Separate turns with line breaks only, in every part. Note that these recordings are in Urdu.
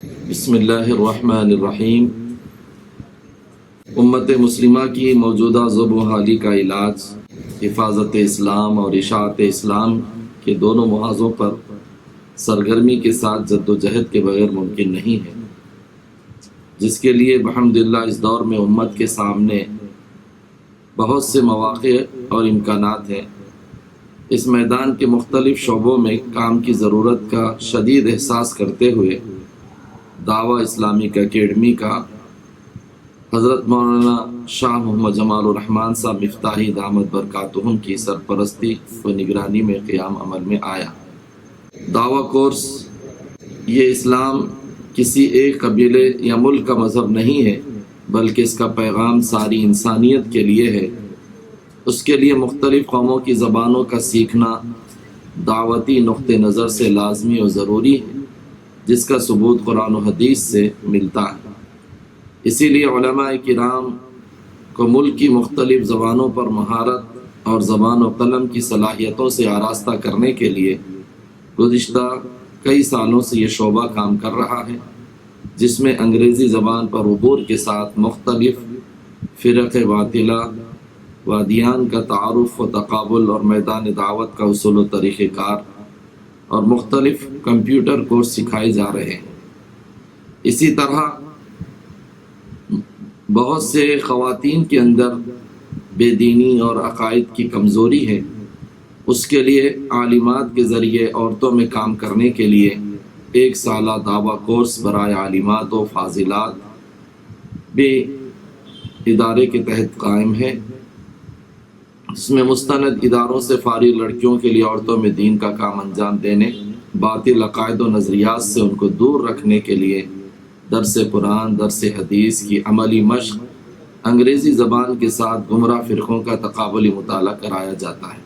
بسم اللہ الرحمن الرحیم۔ امت مسلمہ کی موجودہ ذوب و حالی کا علاج حفاظت اسلام اور اشاعت اسلام کے دونوں محاذوں پر سرگرمی کے ساتھ جد و جہد کے بغیر ممکن نہیں ہے، جس کے لیے بحمدللہ اس دور میں امت کے سامنے بہت سے مواقع اور امکانات ہیں۔ اس میدان کے مختلف شعبوں میں کام کی ضرورت کا شدید احساس کرتے ہوئے دعویٰ اسلامک اکیڈمی کا حضرت مولانا شاہ محمد جمال الرحمن صاحب مفتاحی دامت برکاتہم کی سرپرستی و نگرانی میں قیام عمل میں آیا۔ دعویٰ کورس یہ اسلام کسی ایک قبیلے یا ملک کا مذہب نہیں ہے، بلکہ اس کا پیغام ساری انسانیت کے لیے ہے۔ اس کے لیے مختلف قوموں کی زبانوں کا سیکھنا دعوتی نقطہ نظر سے لازمی و ضروری ہے، جس کا ثبوت قرآن و حدیث سے ملتا ہے۔ اسی لیے علماء کرام کو ملک کی مختلف زبانوں پر مہارت اور زبان و قلم کی صلاحیتوں سے آراستہ کرنے کے لیے گزشتہ کئی سالوں سے یہ شعبہ کام کر رہا ہے، جس میں انگریزی زبان پر عبور کے ساتھ مختلف فرق باطلہ و ادیان کا تعارف و تقابل اور میدان دعوت کا اصول و طریقہ کار اور مختلف کمپیوٹر کورس سکھائے جا رہے ہیں۔ اسی طرح بہت سے خواتین کے اندر بے دینی اور عقائد کی کمزوری ہے، اس کے لیے عالمات کے ذریعے عورتوں میں کام کرنے کے لیے 1 سالہ دعویٰ کورس برائے عالمات و فاضلات بھی ادارے کے تحت قائم ہے۔ اس میں مستند اداروں سے فارغ لڑکیوں کے لیے عورتوں میں دین کا کام انجام دینے، باطل عقائد و نظریات سے ان کو دور رکھنے کے لیے درس قرآن، درس حدیث کی عملی مشق، انگریزی زبان کے ساتھ گمراہ فرقوں کا تقابلی مطالعہ کرایا جاتا ہے۔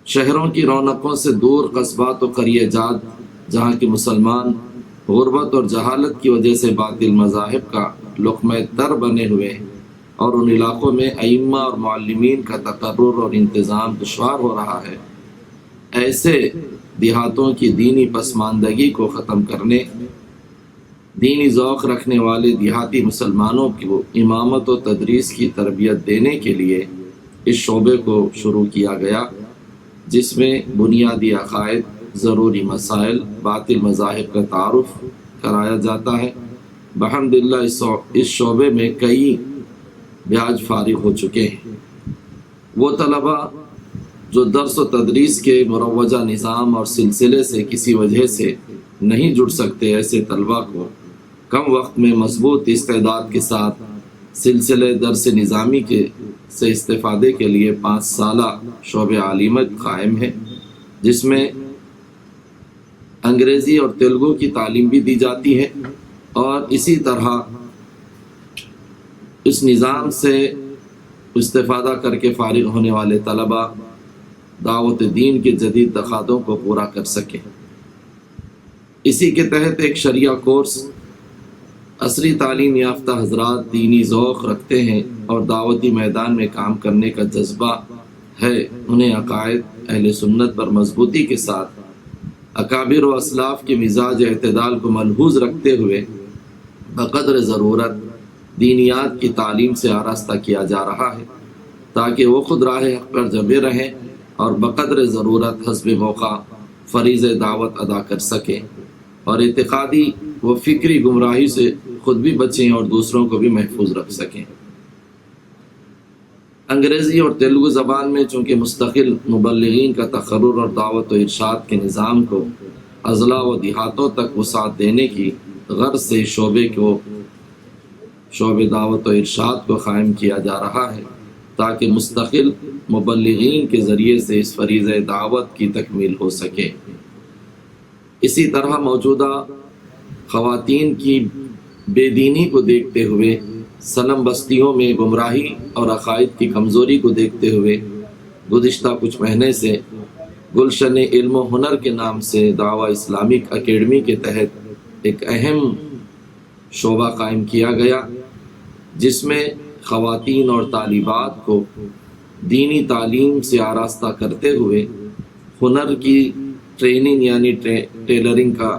شہروں کی رونقوں سے دور قصبات و قریہ جات، جہاں کے مسلمان غربت اور جہالت کی وجہ سے باطل مذاہب کا لقمہ تر بنے ہوئے ہیں، اور ان علاقوں میں ائمہ اور معلمین کا تقرر اور انتظام دشوار ہو رہا ہے، ایسے دیہاتوں کی دینی پسماندگی کو ختم کرنے، دینی ذوق رکھنے والے دیہاتی مسلمانوں کو امامت و تدریس کی تربیت دینے کے لیے اس شعبے کو شروع کیا گیا، جس میں بنیادی عقائد، ضروری مسائل، باطل مذاہب کا تعارف کرایا جاتا ہے۔ بحمدللہ اس شعبے میں کئی بیاج فارغ ہو چکے ہیں۔ وہ طلبہ جو درس و تدریس کے مروجہ نظام اور سلسلے سے کسی وجہ سے نہیں جڑ سکتے، ایسے طلبہ کو کم وقت میں مضبوط استعداد کے ساتھ سلسلے درس نظامی سے استفادے کے لیے 5 سالہ شعبہ عالمیت قائم ہے، جس میں انگریزی اور تیلگو کی تعلیم بھی دی جاتی ہے، اور اسی طرح اس نظام سے استفادہ کر کے فارغ ہونے والے طلبہ دعوت دین کے جدید تقاضوں کو پورا کر سکیں۔ اسی کے تحت ایک شریعہ کورس عصری تعلیم یافتہ حضرات دینی ذوق رکھتے ہیں اور دعوتی میدان میں کام کرنے کا جذبہ ہے، انہیں عقائد اہل سنت پر مضبوطی کے ساتھ اکابر و اسلاف کے مزاج اعتدال کو ملحوظ رکھتے ہوئے بقدر ضرورت دینیات کی تعلیم سے آراستہ کیا جا رہا ہے، تاکہ وہ خود راہ حق پر جمے رہیں اور بقدر ضرورت حسب موقع فریض دعوت ادا کر سکیں، اور اعتقادی و فکری گمراہی سے خود بھی بچیں اور دوسروں کو بھی محفوظ رکھ سکیں۔ انگریزی اور تیلگو زبان میں چونکہ مستقل مبلغین کا تقرر اور دعوت و ارشاد کے نظام کو اضلاع و دیہاتوں تک وسعت دینے کی غرض سے شعبہ دعوت و ارشاد کو قائم کیا جا رہا ہے، تاکہ مستقل مبلغین کے ذریعے سے اس فریضہ دعوت کی تکمیل ہو سکے۔ اسی طرح موجودہ خواتین کی بے دینی کو دیکھتے ہوئے، سلم بستیوں میں گمراہی اور عقائد کی کمزوری کو دیکھتے ہوئے گزشتہ کچھ مہینے سے گلشن علم و ہنر کے نام سے دعویٰ اسلامک اکیڈمی کے تحت ایک اہم شعبہ قائم کیا گیا، جس میں خواتین اور طالبات کو دینی تعلیم سے آراستہ کرتے ہوئے ہنر کی ٹریننگ یعنی ٹیلرنگ کا